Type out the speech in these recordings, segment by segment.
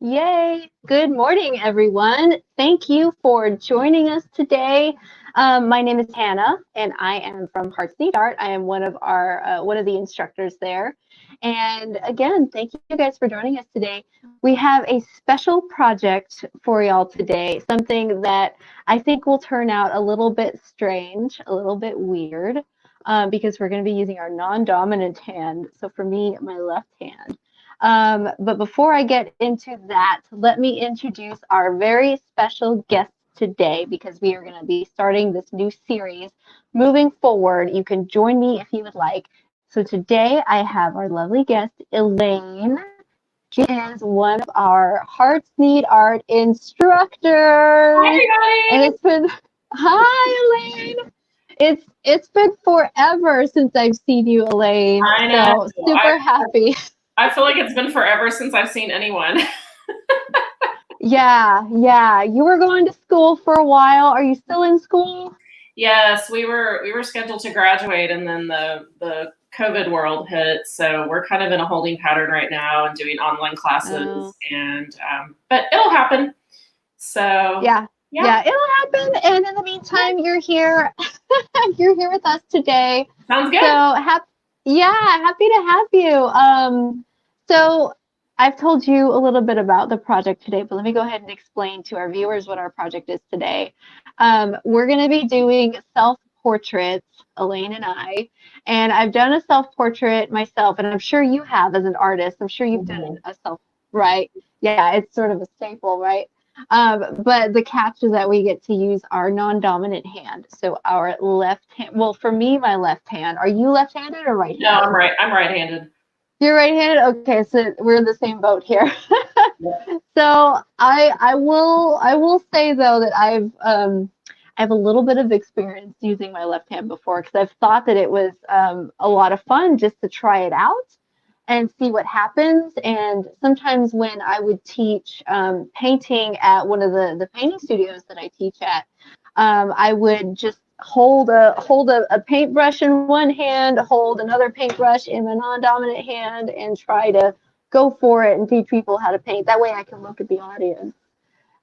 Yay! Good morning, everyone. Thank you for joining us today. My name is Hannah, and I am from Hearts Need Art. I am one of the instructors there. And again, thank you guys for joining us today. We have a special project for y'all today, something that I think will turn out a little bit strange, a little bit weird, because we're going to be using our non-dominant hand. So for me, my left hand. But before I get into that, let me introduce our very special guest today because we are going to be starting this new series. Moving forward, you can join me if you would like. So today I have our lovely guest, Elaine. She is one of our Hearts Need Art instructors. Hi, And everybody. it's been, hi, Elaine. It's been forever since I've seen you, Elaine. I know. So super happy. I feel like it's been forever since I've seen anyone. Yeah. You were going to school for a while. Are you still in school? Yes, we were scheduled to graduate, and then the COVID world hit. So we're kind of in a holding pattern right now and doing online Oh, classes. And but it'll happen. So yeah. yeah, Yeah, it'll happen. And in the meantime, you're here. You're here with us today. sounds So good. happy to have you. So I've told you a little bit about the project today, but let me go ahead and explain to our viewers what our project is today. We're going to be doing self-portraits, Elaine and I, and I've done a self-portrait myself, and I'm sure you have as an artist. I'm sure you've done Mhm. a self, right? Yeah, it's sort of a staple, right? But the catch is that we get to use our non-dominant hand. So our left hand, well, for me, my left hand. Are you left-handed or No, I'm right-handed? right. I'm right-handed. You're right-handed? Okay, so we're in the same boat here. Yep. So I will say though that I have a little bit of experience using my left hand before because I've thought that it was a lot of fun just to try it out and see what happens. And sometimes when I would teach painting at one of the painting studios that I teach at, I would just hold a paintbrush in one hand, hold another paintbrush in my non-dominant hand, and try to go for it and teach people how to paint. That way I can look at the audience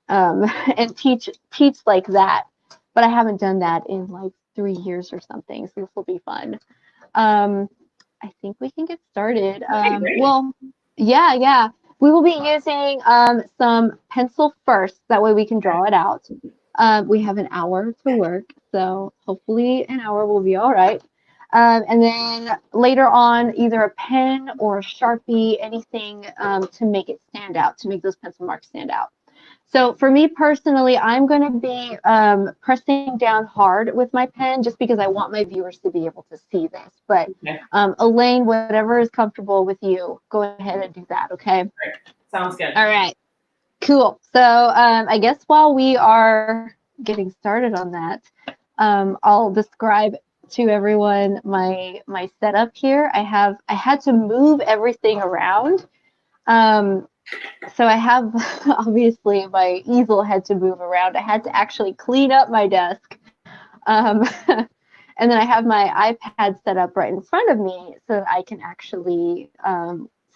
and teach like that. But I haven't done that in like 3 years or something, so this will be fun. Um, I think we can get started. Okay, great. Well, yeah. We will be using some pencil first. That way we can draw it out. We have an hour to work, so hopefully an hour will be all right. And then later on, either a pen or a Sharpie, anything to make it stand out, to make those pencil marks stand out. So for me personally, I'm going to be pressing down hard with my pen just because I want my viewers to be able to see this. But Okay, Elaine, whatever is comfortable with you, go ahead and do that, okay? great. Sounds good. All right, cool. So I guess while we are getting started on that, I'll describe to everyone my setup here. I had to move everything around. Um, so I have obviously my easel had to move around. I had to actually clean up my desk. And then I have my iPad set up right in front of me so that I can actually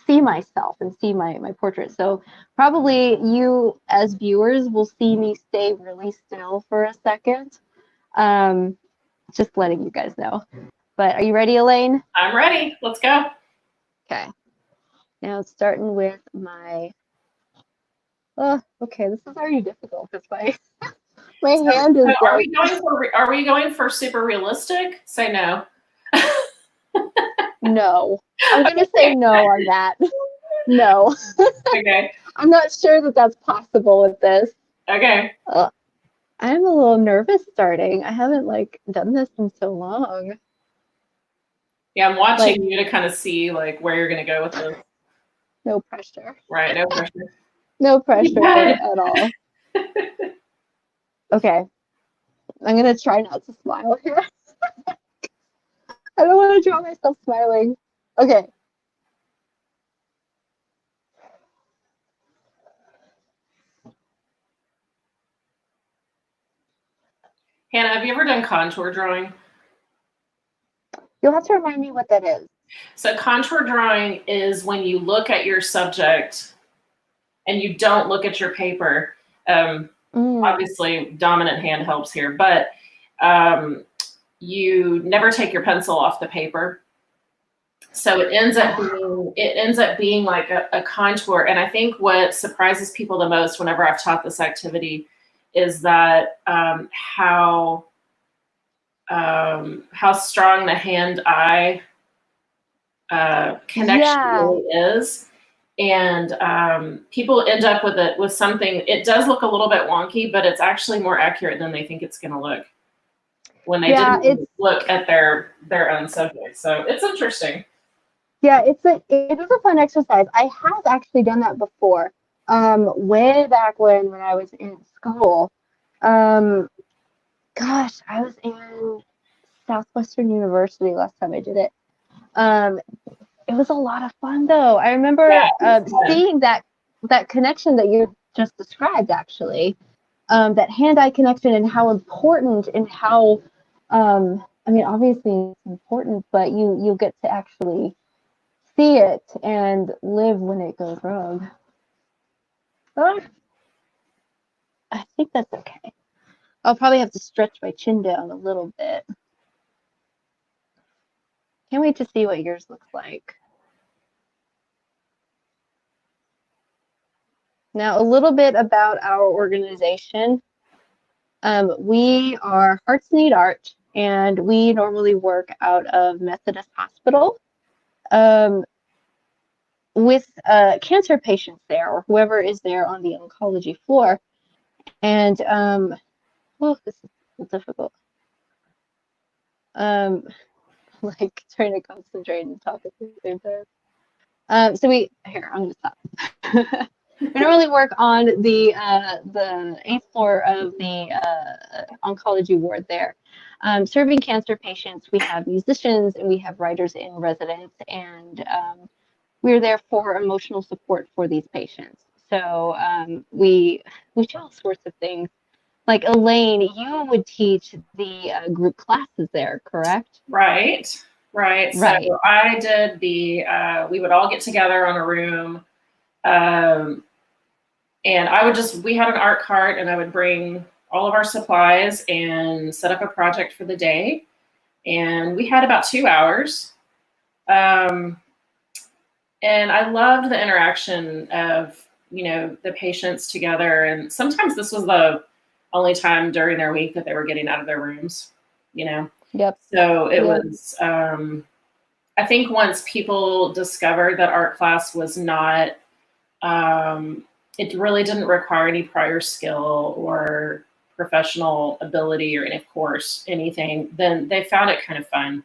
see myself and see my portrait. So probably you as viewers will see me stay really still for a second. Um, just letting you guys know. But are you ready, Elaine? I'm ready. Let's go. Okay. Now starting with my. Oh, okay. This is already difficult because my So, hand is so like are we going for super realistic? Say no. no. I'm gonna say Okay. no on that. No. Okay. I'm not sure that that's possible with this. Okay. Uh, I'm a little nervous starting. I haven't like done this in so long. Yeah, I'm Like watching you to kind of see like where you're gonna go with this. no pressure. Right, no pressure. No pressure Good. at all. Okay. I'm gonna try not to smile here. I don't want to draw myself smiling. Okay. Hannah, have you ever done contour drawing? You'll have to remind me what that is. So contour drawing is when you look at your subject and you don't look at your paper. Mm. Obviously, dominant hand helps here, but um, you never take your pencil off the paper. So it ends up being like a contour. And I think what surprises people the most whenever I've taught this activity is that how strong the hand-eye connection Yeah. really is. And people end up with something. It does look a little bit wonky, but it's actually more accurate than they think it's going to look when they Yeah, didn't look at their own subject. So it's interesting. yeah, it is a fun exercise. I have actually done that before. Way back when I was in school. Um, gosh, I was in Southwestern University last time I did it. Um, it was a lot of fun though. I Yeah, remember it's fun. seeing that connection that you just described actually. That hand-eye connection and how important and how I mean obviously it's important, but you get to actually see it and live when it goes wrong. Oh, I think that's okay. I'll probably have to stretch my chin down a little bit. Can't wait to see what yours looks like. Now, a little bit about our organization. We are Hearts Need Art, and we normally work out of Methodist Hospital um, with cancer patients there, or whoever is there on the oncology floor. And oh, this is difficult. Um, like trying to concentrate and talk at the same time. So I'm gonna stop. We normally work on the eighth floor of the oncology ward there, serving cancer patients. We have musicians and we have writers in residence, and we're there for emotional support for these patients. So we do all sorts of things. Like Elaine, you would teach the group classes there, correct? Right, right. So Right. I did we would all get together on a room, um, and we had an art cart, and I would bring all of our supplies and set up a project for the day. And we had about 2 hours. Um, and I loved the interaction of, the patients together. And sometimes this was the only time during their week that they were getting out of their rooms, you know. Yep. So it Yep. was, I think once people discovered that art class was not, it really didn't require any prior skill or professional ability or, of course, anything, then they found it kind of fun.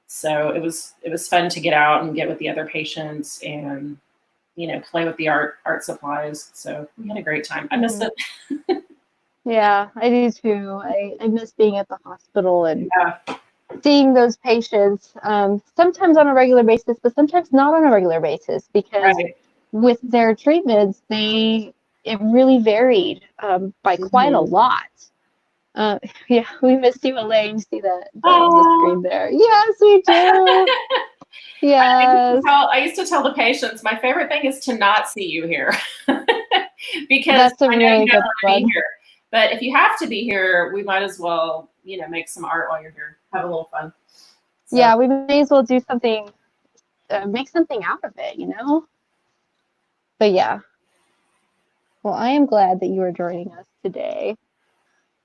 So it was fun to get out and get with the other patients and, play with the art supplies. So we had a great time. I missed Mm-hmm. it. Yeah, I do too. I miss being at the hospital and Yeah, seeing those patients, sometimes on a regular basis, but sometimes not on a regular basis because right. with their treatments, it really varied by quite a Mhm. lot. Uh, yeah, we miss you, Elaine. See the Oh, screen there? Yes, we do. Yes, I used to tell the patients, my favorite thing is to not see you here because that's a I know you really don't good want to be one. here. But if you have to be here, we might as well, make some art while you're here, have a little fun. So, Yeah, we may as well do something, make something out of it, you know? But yeah, well, I am glad that you are joining us today.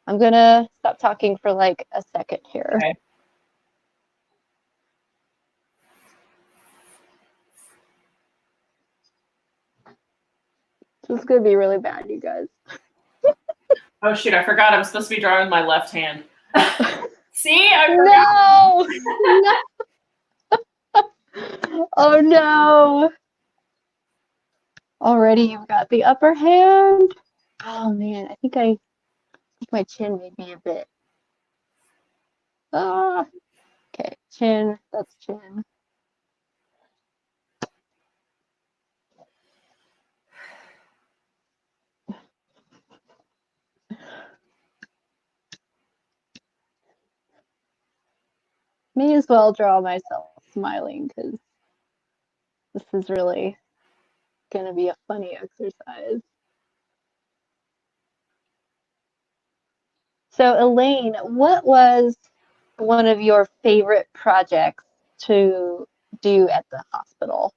I'm gonna stop talking for like a second here. okay. This is gonna be really bad, you guys. Oh, shoot, I forgot I'm supposed to be drawing with my left hand. See, I forgot. No, no, oh no. Already you've got the upper hand. Oh man, I think my chin may be a bit. Ah, okay, chin, that's chin. May as well draw myself smiling because this is really gonna be a funny exercise. So, Elaine, what was one of your favorite projects to do at the hospital?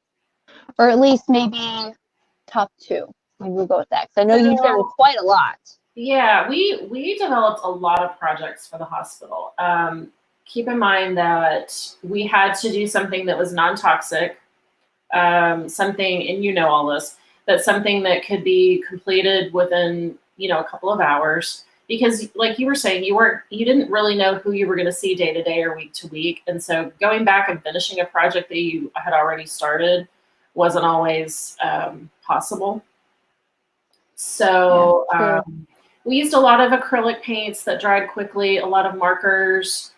Or at least maybe top two. Maybe we'll go with that. Because I know you've done So quite a lot. yeah, we developed a lot of projects for the hospital. Keep in mind that we had to do something that was non-toxic, something, and you know all this, but something that could be completed within, a couple of hours. Because like you were saying, you didn't really know who you were going to see day to day or week to week. And so going back and finishing a project that you had already started wasn't always possible. Yeah, So true. we used a lot of acrylic paints that dried quickly, a lot of markers.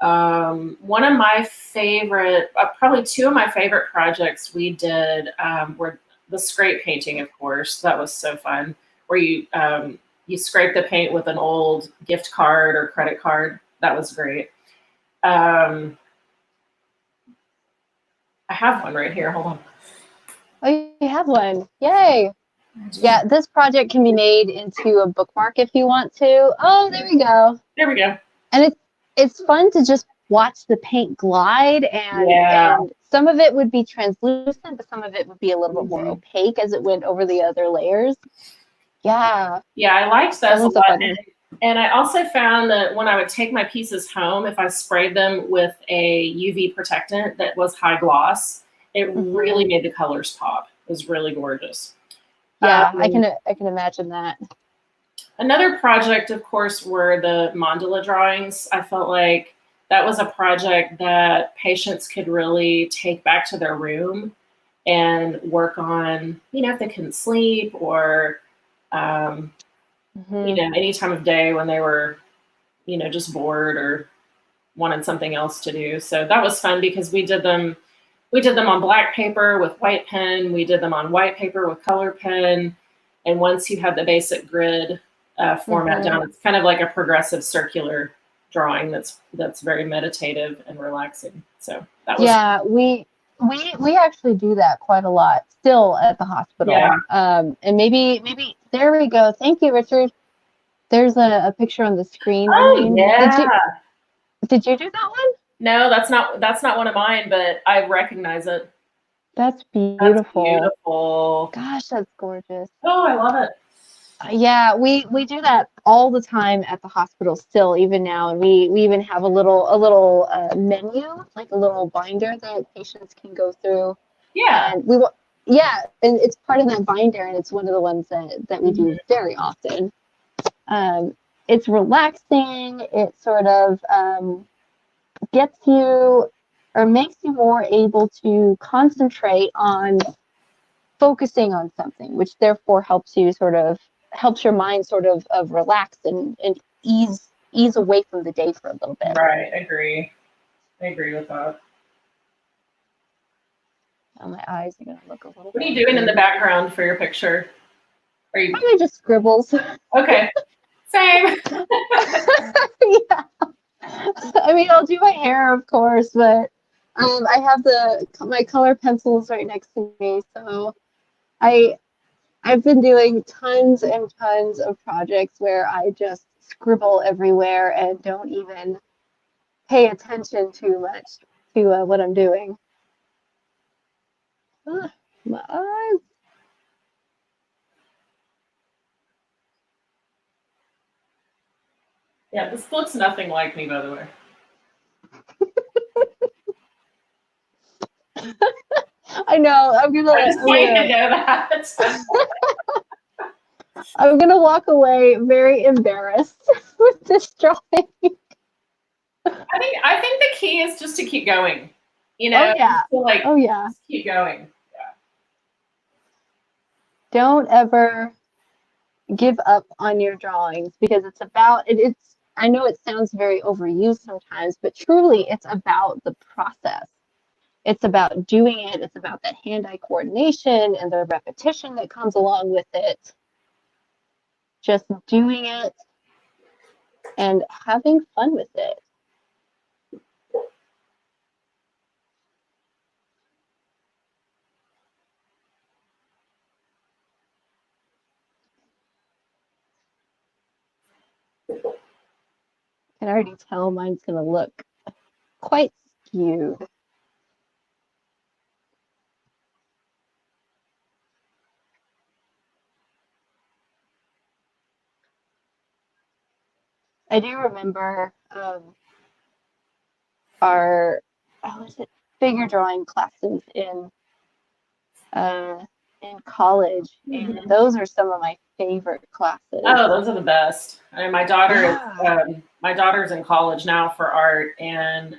One of my favorite, probably two of my favorite projects we did were the scrape painting, of course. That was so fun. Where you scrape the paint with an old gift card or credit card. That was great. I have one right here. Hold on. Oh, you have one. Yay. Yeah, this project can be made into a bookmark if you want to. Oh, there we go. There we go. And it's fun to just watch the paint glide, Yeah. and some of it would be translucent, but some of it would be a little bit more Mhm. opaque as it went over the other layers. Yeah, Yeah, I liked that those a was a lot. fun one. And I also found that when I would take my pieces home, if I sprayed them with a UV protectant that was high gloss, it really Hmm. made the colors pop. It was really gorgeous. Yeah, Um, I can imagine that. Another project, of course, were the mandala drawings. I felt like that was a project that patients could really take back to their room and work on, if they couldn't sleep or, um, Hmm. any time of day when they were, just bored or wanted something else to do. So that was fun because we did them on black paper with white pen. We did them on white paper with color pen. And once you had the basic grid format Hmm. down, it's kind of like a progressive circular drawing that's very meditative and relaxing. So that was Yeah, we actually do that quite a lot still at the yeah. hospital. And maybe there we go. Thank you, Richard. There's a picture on the screen, Oh Elaine. yeah. Did you do that one? No, that's not one of mine, but I recognize it. That's That's beautiful. beautiful. Gosh, that's gorgeous. Oh, I love it. Yeah, we do that all the time at the hospital still, even now, and we even have a little menu, like a little binder that patients can go through, Yeah. and yeah, and it's part of that binder, and it's one of the ones that we Mhm. do very often. Um, it's relaxing. It sort of gets you or makes you more able to concentrate on focusing on something, which therefore helps your mind sort of relax and ease away from the day for a little bit. Right. I agree with that. Oh, my eyes are gonna look a little What are you doing in the funky. background for your picture? Are you Probably just scribbles. okay? Same. Yeah. I mean, I'll do my hair, of course, but I have my color pencils right next to me, so I I've been doing tons and tons of projects where I just scribble everywhere and don't even pay attention too much to what I'm doing. Ah, my eyes. Yeah, this looks nothing like me, by the way. I know. I just want you to know that. I'm gonna walk away very embarrassed with this drawing. I think the key is just to keep going. Oh yeah. Just to like Oh yeah. just keep going. Don't ever give up on your drawings because it's I know it sounds very overused sometimes, but truly it's about the process. It's about doing it. It's about that hand-eye coordination and the repetition that comes along with it. Just doing it and having fun with it. I can already tell mine's going to look quite skewed. I do remember our, how was it, figure drawing classes uh, in college, and those are some of my favorite classes. Oh, those are the best. I mean, Yeah. my daughter's in college now for art, and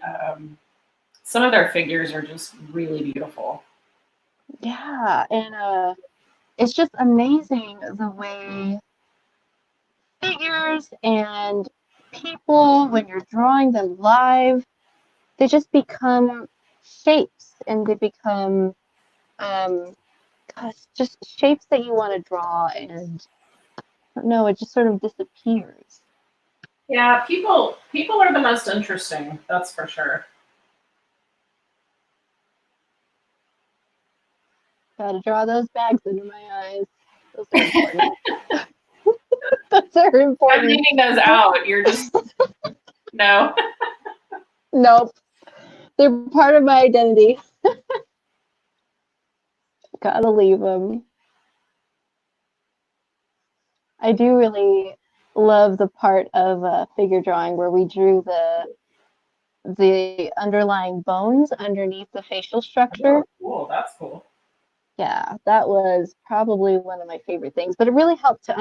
some of their figures are just really beautiful. Yeah, and it's just amazing the way figures and people, when you're drawing them live, they just become shapes and they become um, gosh, just shapes that you want to draw, and I don't know, it just sort of disappears. Yeah, people are the most interesting. That's for sure. Gotta draw those bags under my eyes. Those are important. Those are I'm important. leaving those out. You're just no. Nope. They're part of my identity. Gotta leave them. I do really love the part of figure drawing where we drew the underlying bones underneath the facial structure. Oh, cool. That's cool. Yeah, that was probably one of my favorite things. But it really helped me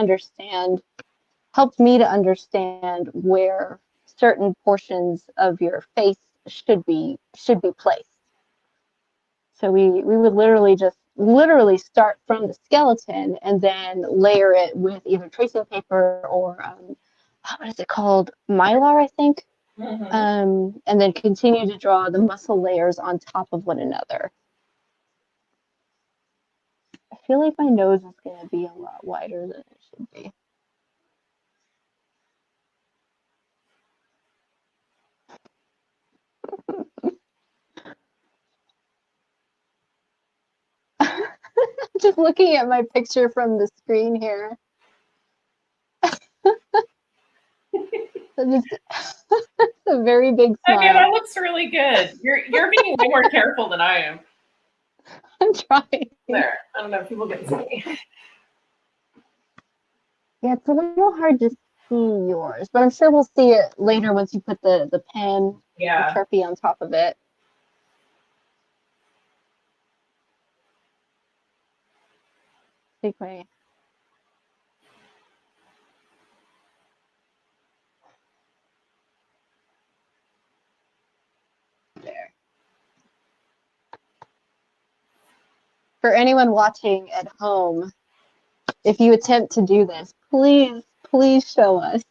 to understand where certain portions of your face should be placed. So we would literally start from the skeleton and then layer it with either tracing paper or what is it called? Mylar, I think. Mm-hmm. And then continue to draw the muscle layers on top of one another. I feel like my nose is going to be a lot wider than it should be. Just looking at my picture from the screen here. It's a very big Okay, smile. that looks really good. You're being way more careful than I am. I'm trying. There. I don't know if people can see. Yeah, it's a little hard to see yours, but I'm sure we'll see it later once you put the pen or Yeah. Sharpie on top of it. Take my there. For anyone watching at home, if you attempt to do this, please show us.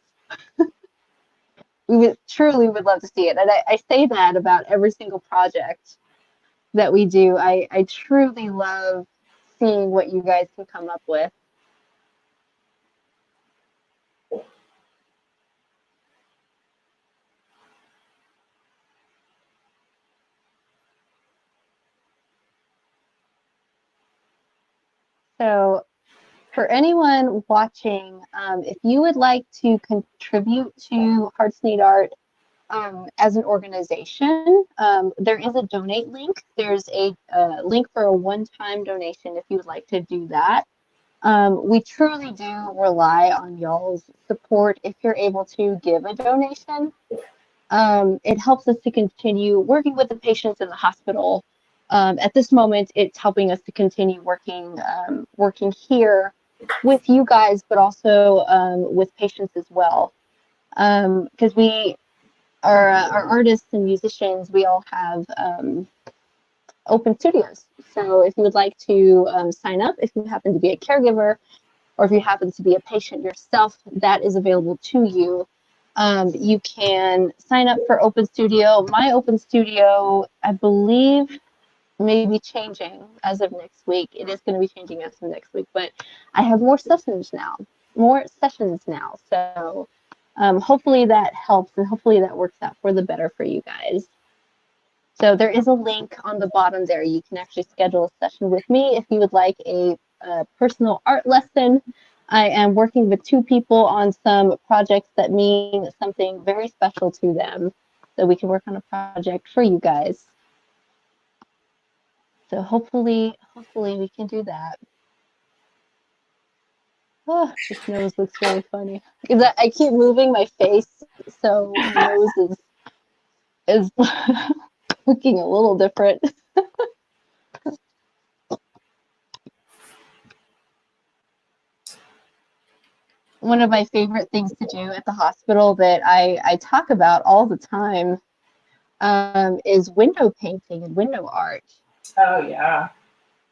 We would love to see it. And I say that about every single project that we do. I truly love seeing what you guys can come up with. So for anyone watching, if you would like to contribute to Hearts Need Art as an organization, there is a donate link. There's a link for a one-time donation if you would like to do that. We truly do rely on y'all's support if you're able to give a donation. It helps us to continue working with the patients in the hospital. At this moment, it's helping us to continue working here with you guys, but also with patients as well. Because we are our artists and musicians, we all have open studios. So if you would like to sign up, if you happen to be a caregiver, or if you happen to be a patient yourself, that is available to you. You can sign up for Open Studio. My Open Studio, I believe, may be changing as of next week. It is going to be changing as of next week, but I have more sessions now. So hopefully that helps and hopefully that works out for the better for you guys. So there is a link on the bottom there. You can actually schedule a session with me if you would like a personal art lesson. I am working with two people on some projects that mean something very special to them. So we can work on a project for you guys. So hopefully we can do that. Oh, this nose looks really funny. Because I keep moving my face, so my nose is looking a little different. One of my favorite things to do at the hospital that I talk about all the time is window painting and window art. Oh yeah.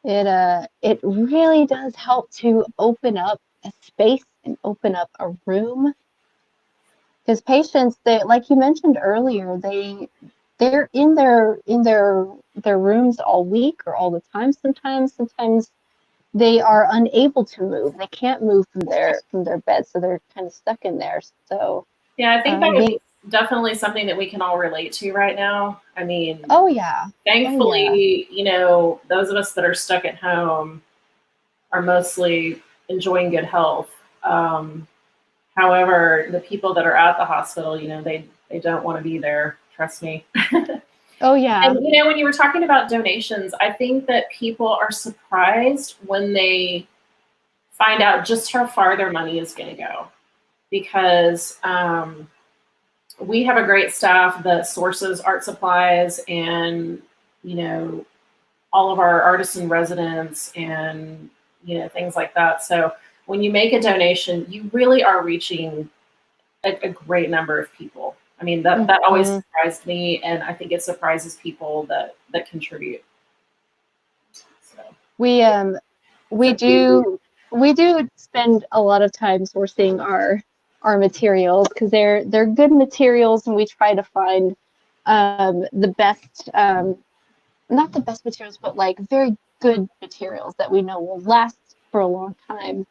It really does help to open up a space and open up a room, because patients, they, like you mentioned earlier, they're in their rooms all week or all the time. Sometimes they are unable to move. They can't move from their bed, so they're kind of stuck in there. So Yeah, I think that would being be definitely something that we can all relate to right now. I mean, oh yeah, oh yeah, thankfully, those of us that are stuck at home are mostly enjoying good health. However, the people that are at the hospital, they don't want to be there. Trust me. oh yeah. And when you were talking about donations, I think that people are surprised when they find out just how far their money is going to go, because we have a great staff that sources art supplies and all of our artists in residence and things like that. So when you make a donation, you really are reaching a great number of people. I mean, that always Mhm. surprised me, and I think it surprises people that contribute. So We we do we do spend a lot of time sourcing our materials, because they're good materials, and we try to find the best, not the best materials, but like very good materials that we know will last for a long time,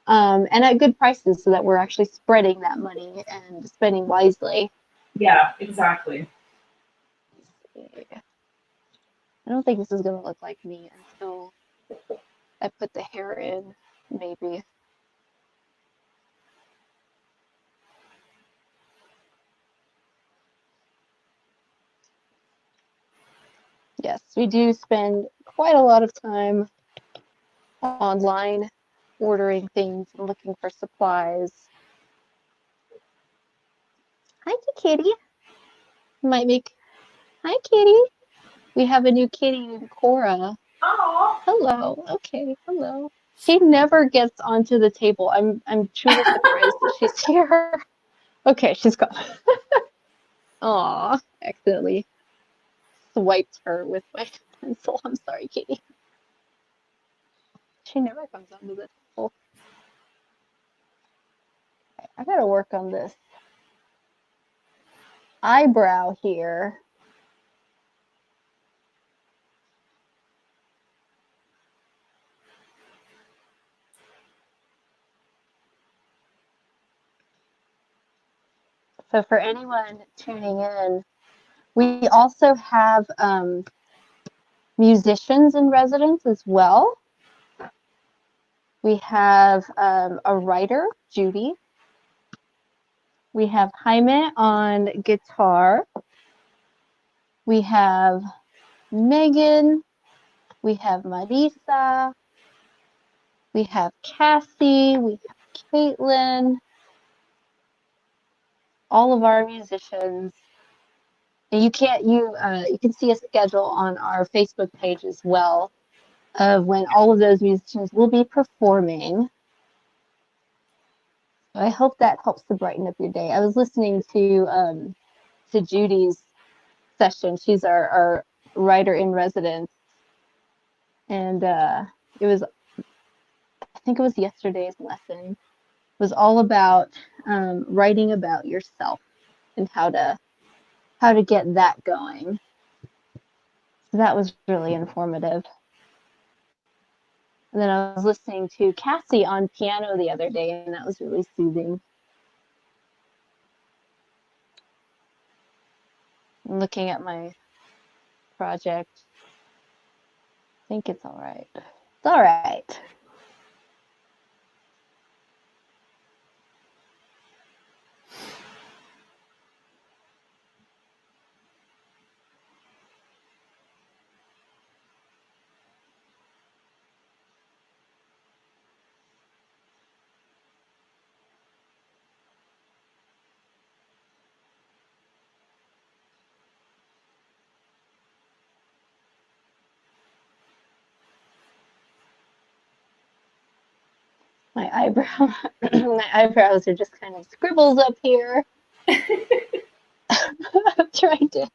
and at good prices, so that we're actually spreading that money and spending wisely. yeah, exactly. I don't think this is gonna look like me until I put the hair in, maybe. Yes, we do spend quite a lot of time online ordering things and looking for supplies. Hi, kitty. Might make. Hi, kitty. We have a new kitty named Cora. Oh, Hello. Okay. Hello. She never gets onto the table. I'm truly surprised that she's here. Okay, she's gone. Aw, accidentally swiped her with my pencil. I'm sorry, kitty. She never comes onto the table. Okay, I gotta work on this eyebrow here. So for anyone tuning in, we also have musicians in residence as well. We have a writer, Judy. We have Jaime on guitar. We have Megan. We have Marisa. We have Cassie. We have Caitlin. All of our musicians. And you can see a schedule on our Facebook page as well of when all of those musicians will be performing. I hope that helps to brighten up your day. I was listening to Judy's session. She's our writer in residence, and it was, I think it was yesterday's lesson, was all about writing about yourself and how to get that going. So that was really informative. And then I was listening to Cassie on piano the other day, and that was really soothing. I'm looking at my project. I think it's all right. It's all right. My eyebrow, my eyebrows are just kind of scribbles up here. I'm trying to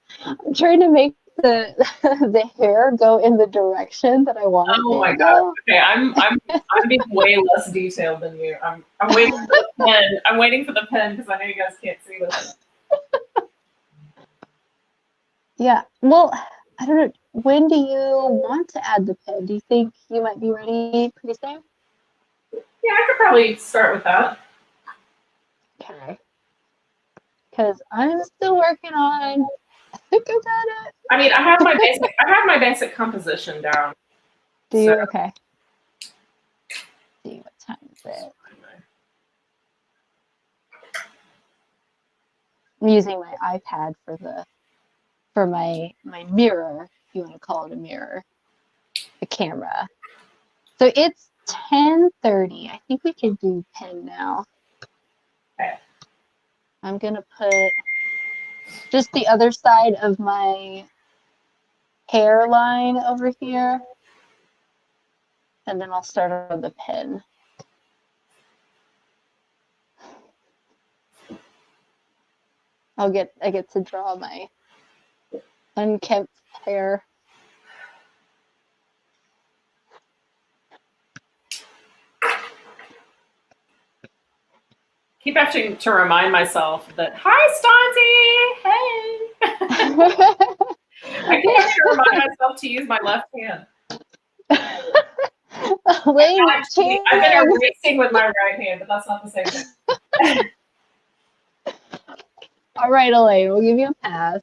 make the hair go in the direction that I want it Oh my to god. go. Okay, I'm being way less detailed than you. I'm waiting for the pen. I'm waiting for the pen because I know you guys can't see this. Yeah. Well, I don't know. When do you want to add the pen? Do you think you might be ready pretty soon? Yeah, I could probably start with that. Okay. Because I'm still working on. I think I got it. I mean, I have my basic composition down. Do So you? Okay. See what time is it? I'm using my iPad for my mirror, if you want to call it a mirror, the camera. So it's 10:30. I think we could do pen now. Okay. I'm gonna put just the other side of my hairline over here, and then I'll start on the pen. I get to draw my unkempt hair. Keep having to remind myself that hi Stanzi, hey. I keep having to remind myself to use my left hand. Elaine, I've been erasing with my right hand, but that's not the same thing. All right, Elaine, we'll give you a pass.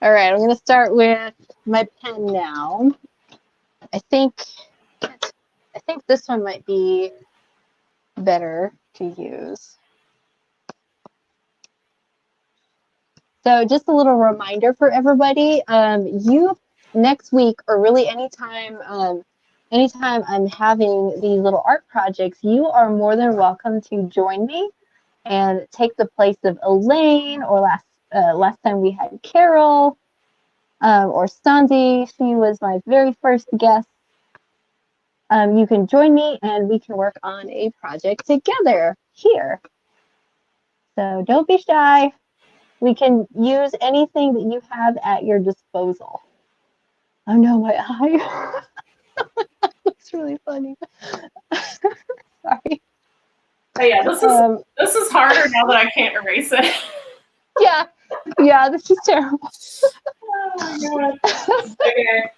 All right, I'm going to start with my pen now. I think this one might be better to use. So just a little reminder for everybody, you next week, or really anytime I'm having these little art projects, you are more than welcome to join me and take the place of Elaine, or last time we had Carol, or Stanzi. She was my very first guest. You can join me and we can work on a project together here. So don't be shy. We can use anything that you have at your disposal. Oh no, my eye. That's really funny. Sorry. But yeah, this is harder now that I can't erase it. Yeah, this is terrible. Oh my god. Okay.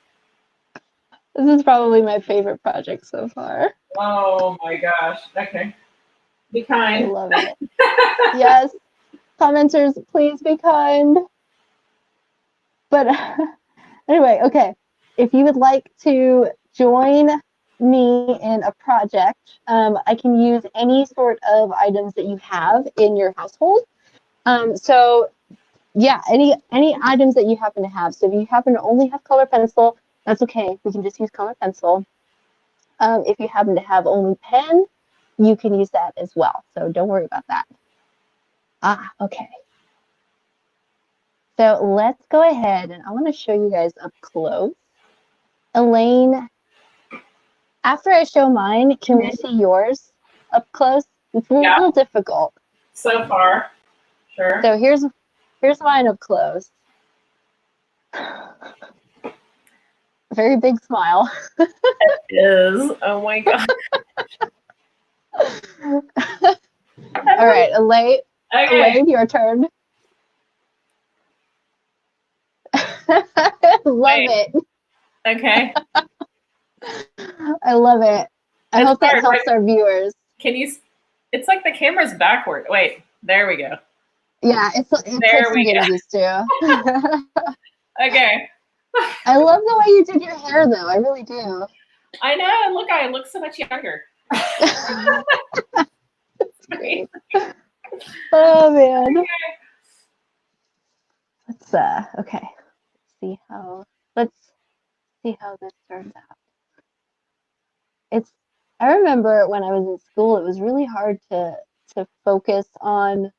This is probably my favorite project so far. Oh my gosh. Okay. Be I kind. love it. Yes. Commenters, please be kind. But anyway, okay. If you would like to join me in a project, I can use any sort of items that you have in your household. So yeah, any items that you happen to have. So if you happen to only have color pencil, that's okay. We can just use color pencil. If you happen to have only pen, you can use that as well. So don't worry about that. Okay. So let's go ahead and I want to show you guys up close. Elaine, after I show mine, can we see yours up close? It's a little difficult. So far, sure. So here's mine up close. Very big smile. It is. Oh my god. All right, Elaine, Okay. Elaine, your turn. Love it. Okay. I love it. I hope that helps our viewers. Can you? It's like the camera's backward. Wait, there we go. Yeah, it takes some getting used to. Okay. I love the way you did your hair, though. I really do. I know. Look, I look so much younger. That's great. Oh man. Okay. Let's see how this turns out. I remember when I was in school, it was really hard to focus on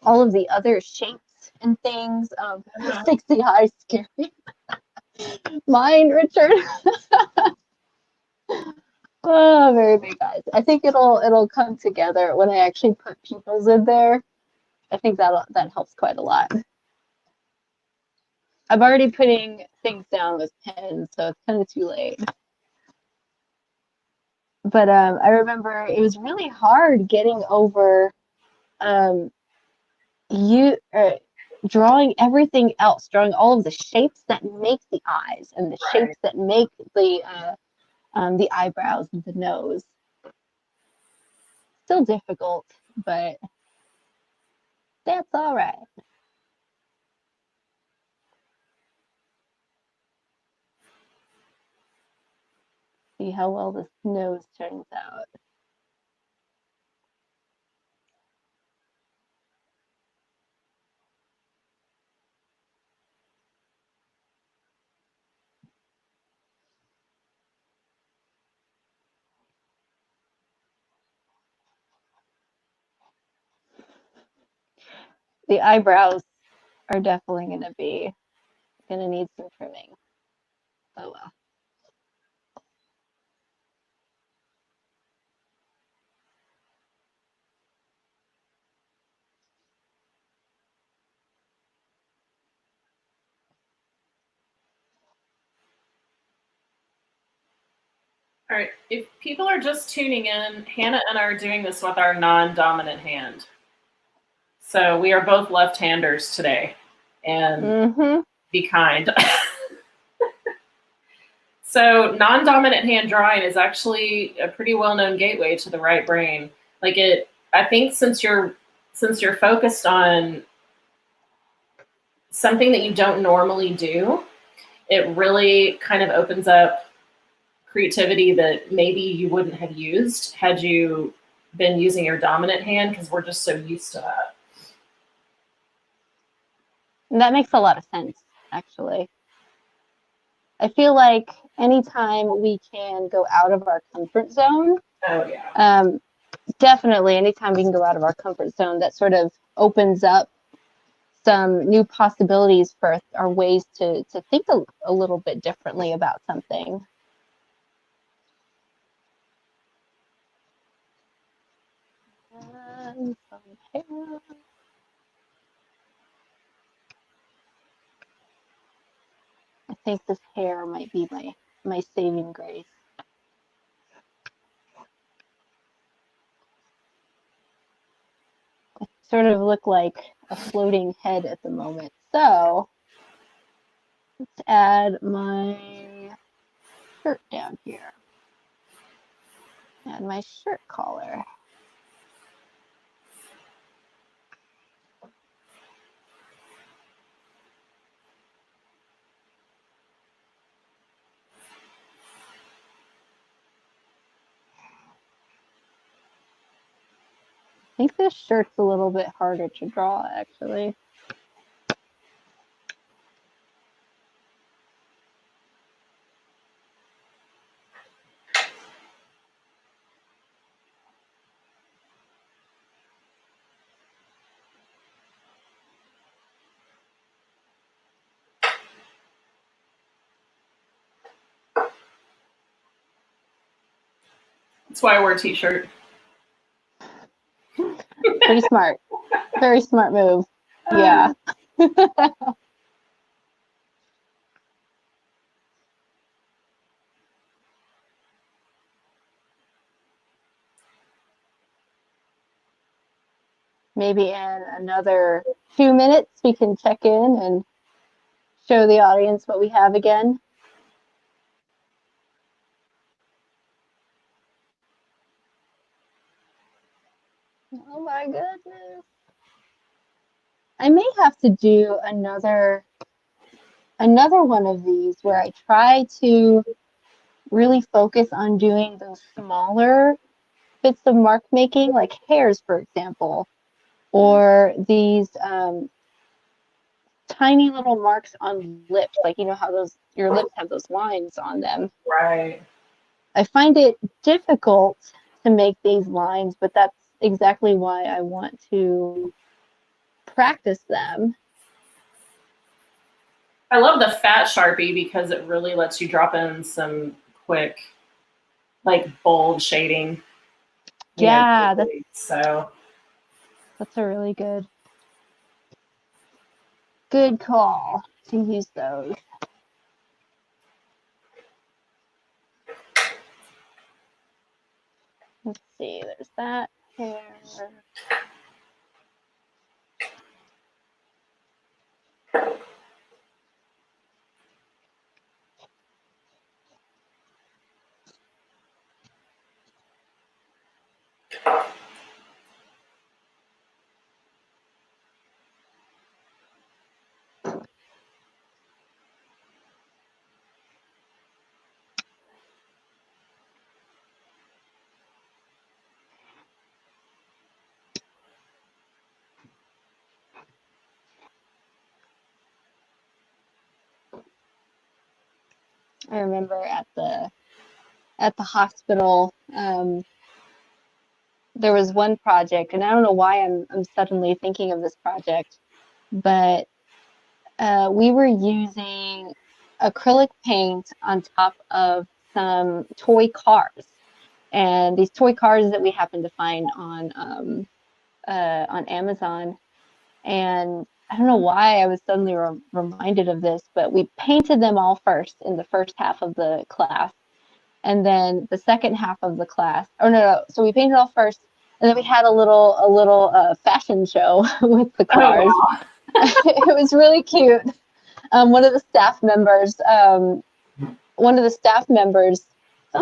all of the other shapes and things. 60 high scary. Mine, Richard. Oh, very big eyes. I think it'll come together when I actually put pupils in there. I think that helps quite a lot. I'm already putting things down with pens, so it's kind of too late. But I remember it was really hard getting over um, you drawing everything else, drawing all of the shapes that make the eyes and the shapes that make the eyebrows and the nose. Still difficult, but that's all right. See how well this nose turns out. The eyebrows are definitely gonna need some trimming. Oh well. All right, if people are just tuning in, Hannah and I are doing this with our non-dominant hand. So we are both left-handers today, and be kind. So non-dominant hand drawing is actually a pretty well-known gateway to the right brain. Like I think since you're focused on something that you don't normally do, it really kind of opens up creativity that maybe you wouldn't have used had you been using your dominant hand, because we're just so used to that. And that makes a lot of sense, actually. I feel like anytime we can go out of our comfort zone, oh yeah, definitely anytime we can go out of our comfort zone, that sort of opens up some new possibilities for our ways to think a little bit differently about something. And some hair. I think this hair might be my saving grace. I sort of look like a floating head at the moment. So let's add my shirt down here. Add my shirt collar. I think this shirt's a little bit harder to draw, actually. that's why I wear a t-shirt. Pretty smart. Very smart move. Yeah. Maybe in another 2 minutes, we can check in and show the audience what we have again. Oh my goodness. I may have to do another one of these where I try to really focus on doing those smaller bits of mark making, like hairs, for example, or these tiny little marks on lips, like you know how your lips have those lines on them. Right. I find it difficult to make these lines, but that's exactly why I want to practice them. I love the fat Sharpie because it really lets you drop in some quick like bold shading. Yeah, So that's a really good call to use those. Let's see, there's that hair. I remember at the hospital, there was one project, and I don't know why I'm suddenly thinking of this project, but we were using acrylic paint on top of some toy cars, and these toy cars that we happened to find on Amazon. And I don't know why I was suddenly reminded of this, but we painted them all first in the first half of the class. And then the second half of the class, oh no, so we painted all first, and then we had a little fashion show with the cars. Oh, wow. It was really cute. One of the staff members, oh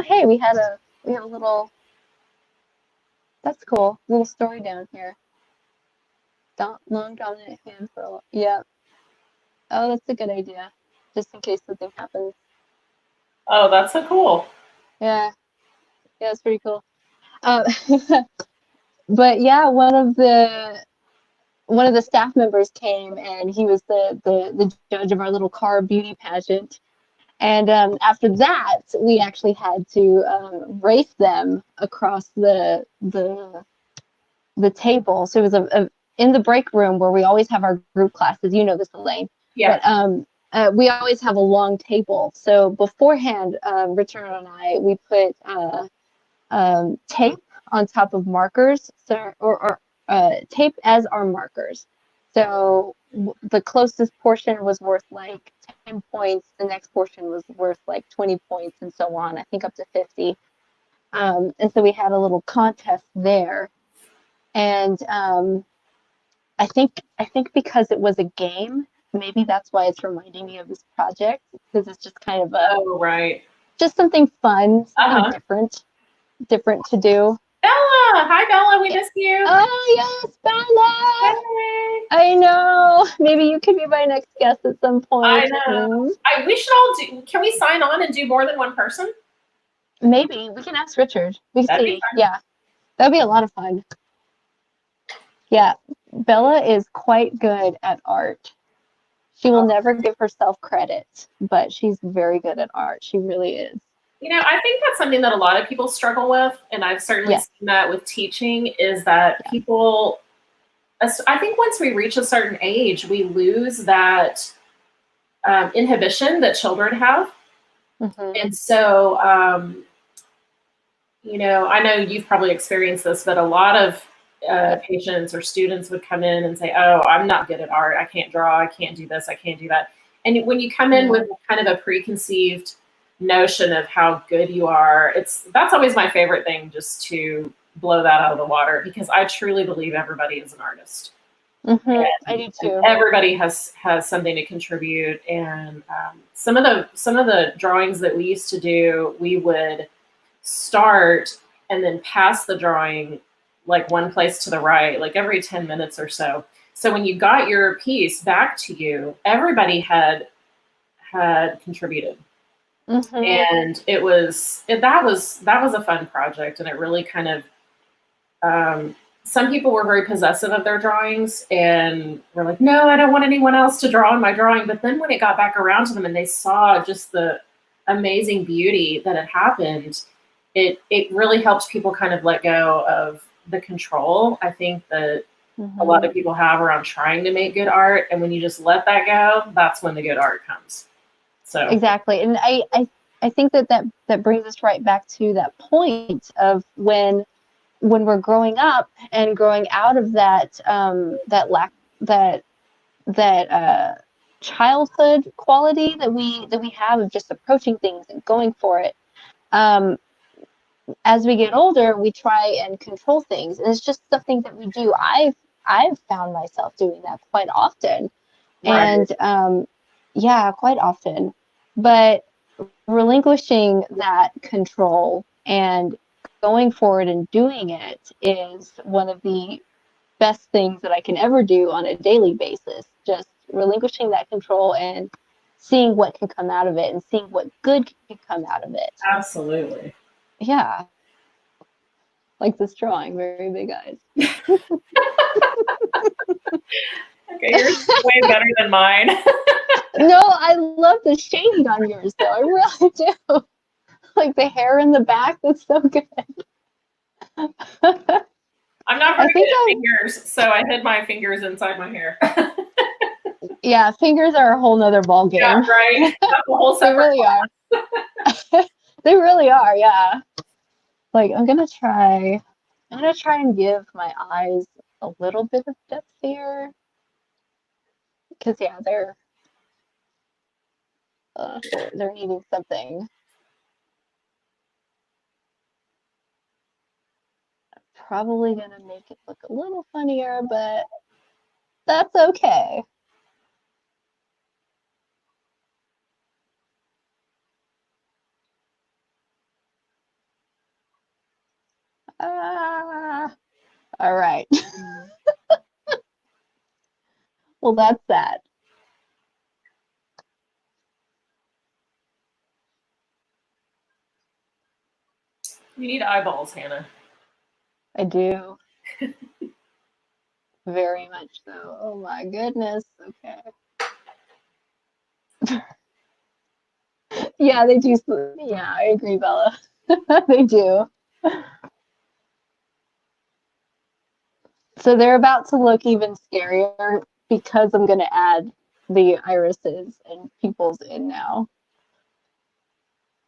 hey, we have a little, that's cool, little story down here. Long dominant hand for a while. Yeah. Oh, that's a good idea. Just in case something happens. Oh, that's so cool. Yeah. Yeah, it's pretty cool. Uh, but yeah, one of the staff members came, and he was the judge of our little car beauty pageant. And after that, we actually had to race them across the table. So it was in the break room where we always have our group classes. You know this, Elaine. Yeah. But we always have a long table. So beforehand, Richard and I, we put tape on top of markers, so or tape as our markers. So the closest portion was worth like 10 points. The next portion was worth like 20 points, and so on. I think up to 50. And so we had a little contest there. And I think because it was a game, maybe that's why it's reminding me of this project, because it's just kind of Oh, right. just something fun, something different to do. Bella, hi Bella, we miss you. Oh yes, Bella. Hey. I know. Maybe you could be my next guest at some point. I know. We should all do. Can we sign on and do more than one person? Maybe we can ask Richard. We That'd see. be fun. Yeah, that'd be a lot of fun. Yeah, Bella is quite good at art. She will never give herself credit, but she's very good at art. She really is. You know, I think that's something that a lot of people struggle with, and I've certainly seen that with teaching, is that people, I think once we reach a certain age, we lose that inhibition that children have. Mm-hmm. And so, you know, I know you've probably experienced this, but a lot of patients or students would come in and say, oh, I'm not good at art. I can't draw. I can't do this. I can't do that. And when you come in with kind of a preconceived notion of how good you are, that's always my favorite thing, just to blow that out of the water, because I truly believe everybody is an artist. Mm-hmm. I do too. Everybody has something to contribute. And some of the drawings that we used to do, we would start and then pass the drawing like one place to the right, like every 10 minutes or so. So when you got your piece back to you, everybody had contributed. Mm-hmm. And that was a fun project. And it really kind of, some people were very possessive of their drawings and were like, no, I don't want anyone else to draw on my drawing. But then when it got back around to them and they saw just the amazing beauty that had happened, it really helps people kind of let go of the control, I think, that a lot of people have around trying to make good art. And when you just let that go, that's when the good art comes. So exactly. And I think that brings us right back to that point of when we're growing up and growing out of that lack that childhood quality that we have of just approaching things and going for it. Um, as we get older, we try and control things, and it's just something that we do. I've found myself doing that quite often, Right. and yeah, quite often. But relinquishing that control and going forward and doing it is one of the best things that I can ever do on a daily basis. Just relinquishing that control and seeing what can come out of it and seeing what good can come out of it. Absolutely. Yeah, like this drawing, very big eyes. Okay, yours is way better than mine. No, I love the shading on yours though. I really do. Like the hair in the back, that's so good. I'm not I very good think at I'm, fingers, so I hid my fingers inside my hair. yeah, fingers are a whole nother ball Yeah, game. right. That's a whole They separate really are. They really are, yeah. Like I'm gonna try and give my eyes a little bit of depth here. Because yeah, they're needing something. Probably gonna make it look a little funnier, but that's okay. Ah, all right. Well, that's that. You need eyeballs, Hannah. I do. Very much so. Oh my goodness. Okay. Yeah, they do. Yeah, I agree, Bella. They do. So they're about to look even scarier because I'm going to add the irises and pupils in now.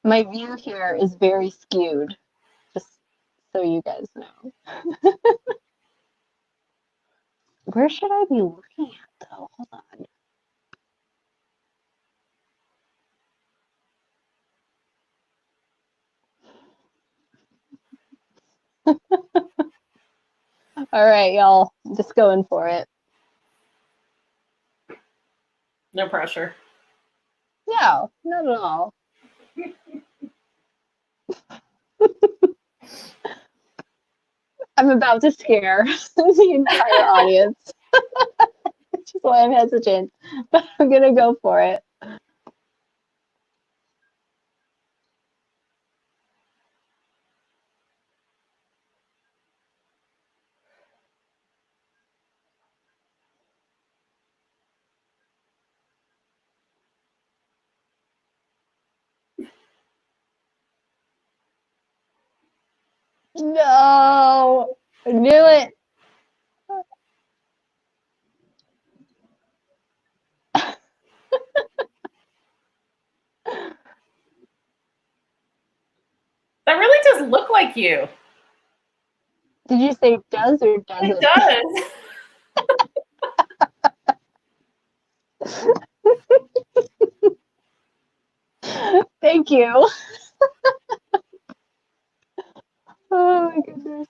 My view here is very skewed, just so you guys know. Where should I be looking at though? Hold on. All right, y'all, just going for it. No pressure. No, not at all. I'm about to scare the entire audience, which is why I'm hesitant, but I'm gonna go for it. No, I knew it. That really does look like you. Did you say does or It doesn't? does. Thank you. Oh my goodness.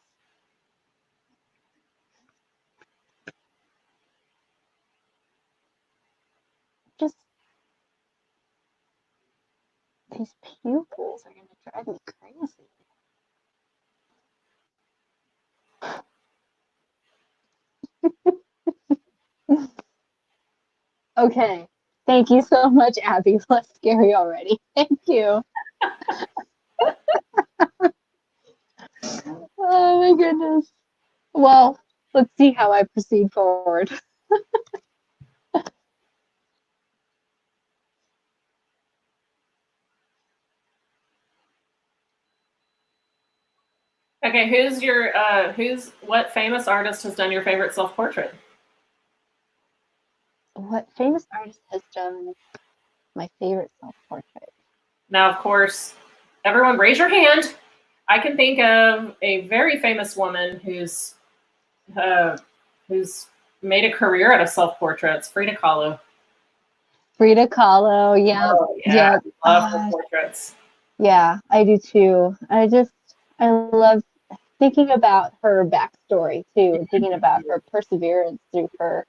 Just these pupils are gonna drive me crazy. Okay. Thank you so much, Abby. Less scary already. Thank you. Oh my goodness. Well, let's see how I proceed forward. Okay, who's what famous artist has done your favorite self-portrait? What famous artist has done my favorite self portrait? Now, of course, everyone raise your hand. I can think of a very famous woman uh, who's made a career out of self-portraits, Frida Kahlo. Frida Kahlo, yeah, Oh, yeah. yeah. I love her portraits. Yeah, I do too. I love thinking about her backstory too, and thinking about her perseverance through her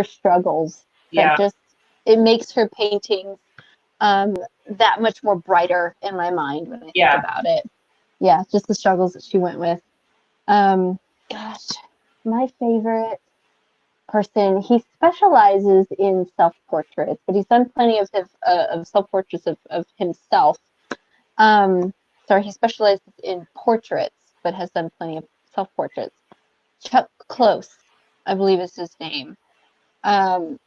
struggles. That Yeah. just it makes her paintings um, that much more brighter in my mind when I think Yeah. about it. Yeah, just the struggles that she went with. Um, gosh, my favorite person. He specializes in self-portraits, but he's done plenty of self-portraits of himself. Sorry, he specializes in portraits, but has done plenty of self-portraits. Chuck Close, I believe is his name. Um,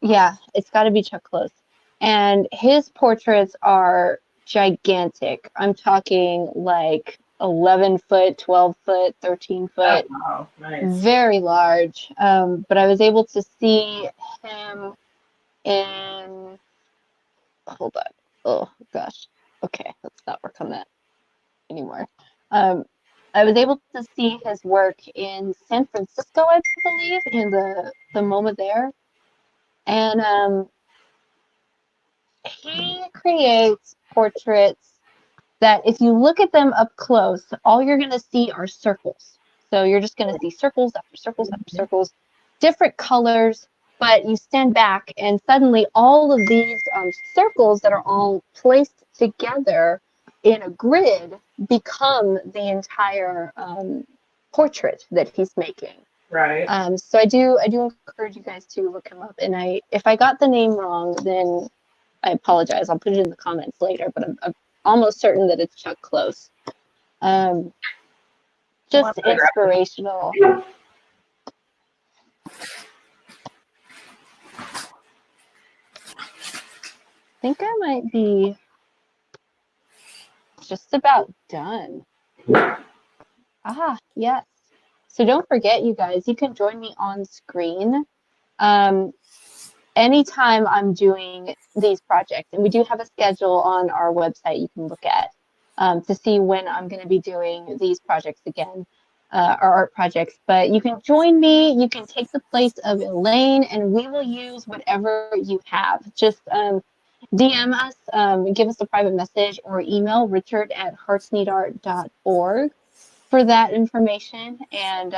yeah, it's got to be Chuck Close. And his portraits are gigantic. I'm talking like 11 foot, 12 foot, 13 Oh, foot, wow. Nice. very large. But I was able to see him in, hold on. Oh gosh. Okay, let's not work on that anymore. Um, I was able to see his work in San Francisco, I believe, in the MoMA there. And he creates portraits that if you look at them up close, all you're going to see are circles. So you're just going to see circles after circles after circles, different colors, but you stand back and suddenly all of these circles that are all placed together in a grid become the entire portrait that he's making. Right. So I do encourage you guys to look him up. And if I got the name wrong, then I apologize. I'll put it in the comments later, but I'm almost certain that it's Chuck Close. Just inspirational. I think I might be just about done. Ah, yes. So don't forget, you guys, you can join me on screen. Anytime I'm doing these projects, and we do have a schedule on our website you can look at to see when I'm going to be doing these projects again, our art projects. But you can join me, you can take the place of Elaine, and we will use whatever you have. Just DM us, give us a private message, or email richard@heartsneedart.org for that information. And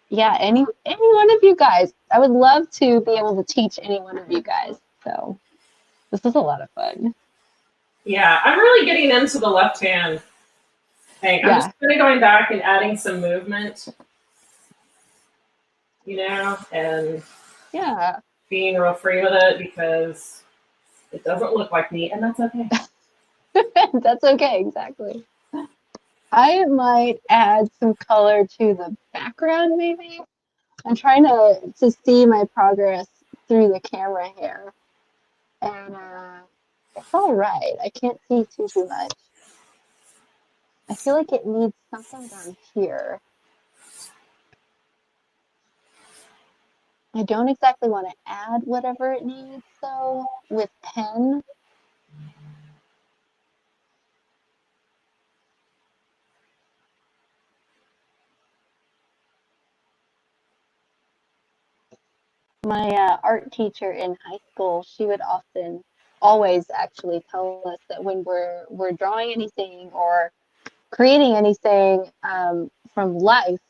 yeah, any one of you guys. I would love to be able to teach any one of you guys. So this is a lot of fun. Yeah, I'm really getting into the left hand thing. I'm just kind of going back and adding some movement, and yeah, being real free with it because it doesn't look like me, and that's okay. that's okay. Exactly. I might add some color to the background, maybe. I'm trying to see my progress through the camera here, and it's all right. I can't see too much. I feel like it needs something down here. I don't exactly want to add whatever it needs, though, with pen. My art teacher in high school, she would always actually tell us that when we're drawing anything or creating anything from life,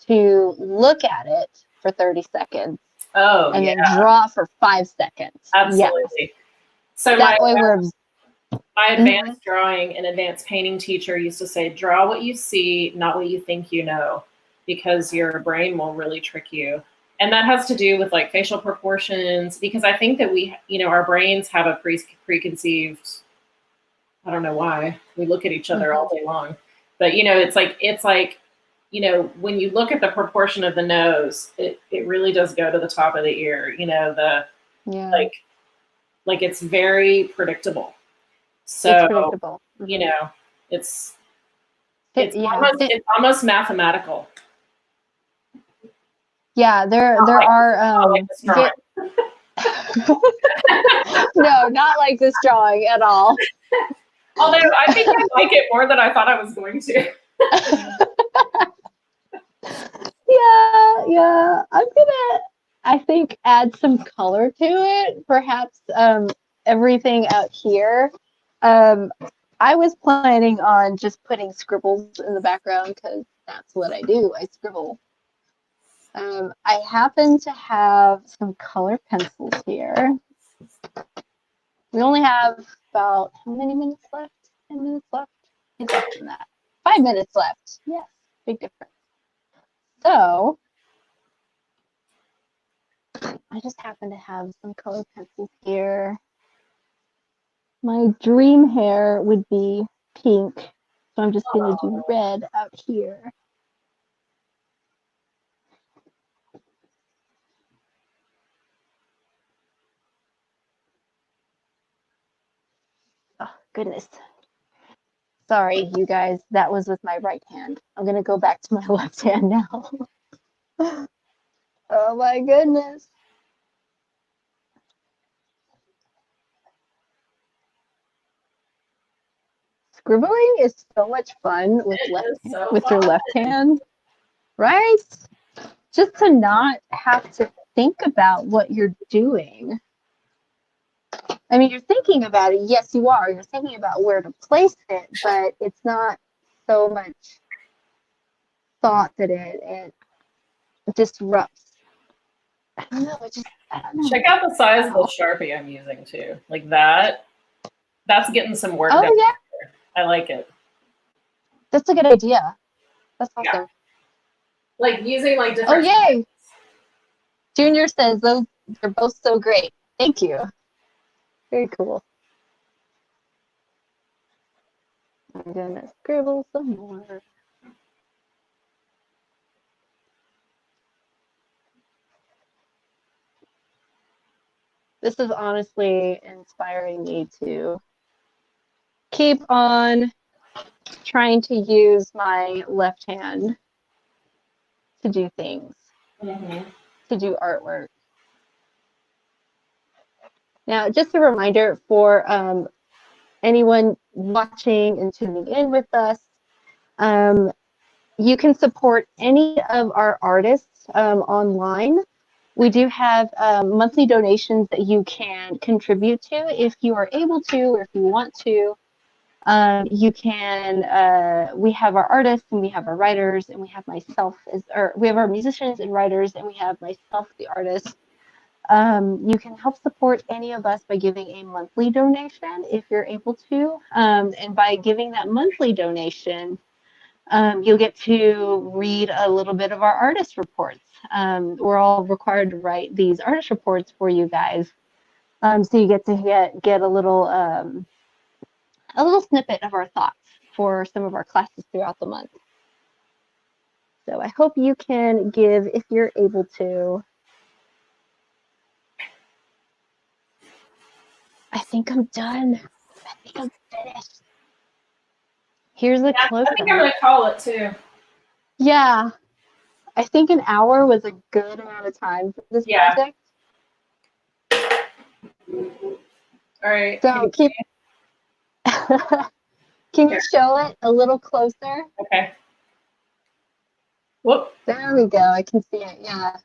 to look at it for 30 seconds. Oh, and yeah. then draw for 5 seconds. Absolutely. Yes. So that way my advanced drawing and advanced painting teacher used to say, draw what you see, not what you think you know, because your brain will really trick you. And that has to do with like facial proportions, because I think that our brains have a preconceived, I don't know why, we look at each other all day long, but it's like, when you look at the proportion of the nose, it really does go to the top of the ear, like it's very predictable. So, it's predictable. It's almost mathematical. Yeah, there are No, not like this drawing at all. Although I think I like it more than I thought I was going to. Yeah. I'm gonna, I think, add some color to it. Perhaps everything out here. Um, I was planning on just putting scribbles in the background because that's what I do. I scribble. I happen to have some color pencils here. We only have about how many minutes left? 10 minutes left? It's less than that. 5 minutes left. Yes, big difference. So I just happen to have some color pencils here. My dream hair would be pink, so I'm just going to do red out here. Oh, goodness. Sorry, you guys. That was with my right hand. I'm going to go back to my left hand now. Oh, my goodness. Scribbling is so much fun with your left hand, right? Just to not have to think about what you're doing. I mean, you're thinking about it. Yes, you are. You're thinking about where to place it, but it's not so much thought that it disrupts. I don't know. I don't know. Check out the size of the Sharpie I'm using too. Like that. That's getting some work done. Yeah. I like it. That's a good idea. That's awesome. Yeah. Like using like different. Oh, yay. Junior says they're both so great. Thank you. Very cool. I'm gonna scribble some more. This is honestly inspiring me to keep on trying to use my left hand to do things, to do artwork. Now, just a reminder for anyone watching and tuning in with us, you can support any of our artists online. We do have monthly donations that you can contribute to if you are able to or if you want to. You can, we have our artists and we have our writers and we have myself, or we have our musicians and writers and we have myself, the artist. You can help support any of us by giving a monthly donation if you're able to. And by giving that monthly donation, you'll get to read a little bit of our artist reports. We're all required to write these artist reports for you guys. So you get to get a little snippet of our thoughts for some of our classes throughout the month. So I hope you can give if you're able to. I think I'm done. I think I'm finished. Here's a close-up. I think I'm going to call it too. Yeah. I think an hour was a good amount of time for this project. All right. So can you show it a little closer? Okay. Whoop. There we go. I can see it. Yeah.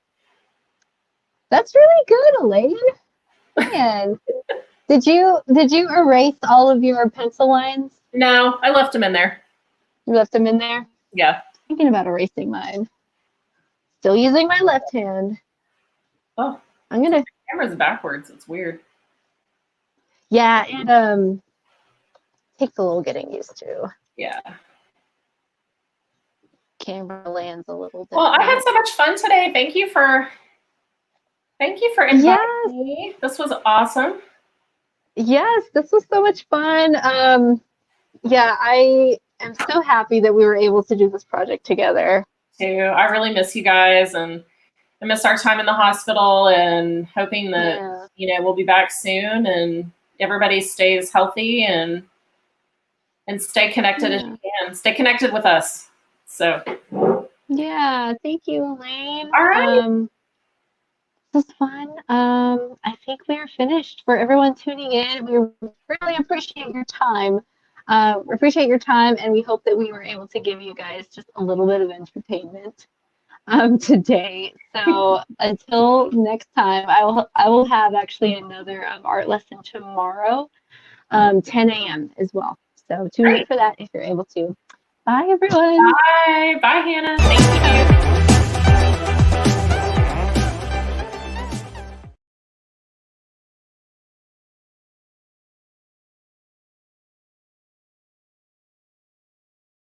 That's really good, Elaine. Man. Did you erase all of your pencil lines? No, I left them in there. You left them in there? Yeah. Thinking about erasing mine. Still using my left hand. Oh. I'm gonna. The camera's backwards. It's weird. Yeah, it takes a little getting used to. Yeah. Camera lands a little different. Well, I had so much fun today. Thank you for inviting me. This was awesome. Yes, this was so much fun. Yeah, I am so happy that we were able to do this project together. Too. I really miss you guys, and I miss our time in the hospital, and hoping that we'll be back soon, and everybody stays healthy and stay connected as you can. Stay connected with us. So. Yeah, thank you, Elaine. All right. This is fun. I think we are finished. For everyone tuning in, we really appreciate your time. And we hope that we were able to give you guys just a little bit of entertainment today. So until next time, I will have actually another art lesson tomorrow, 10 a.m. as well. So tune in Great. for that if you're able to. Bye, everyone. Bye. Bye, Hannah. Thank you.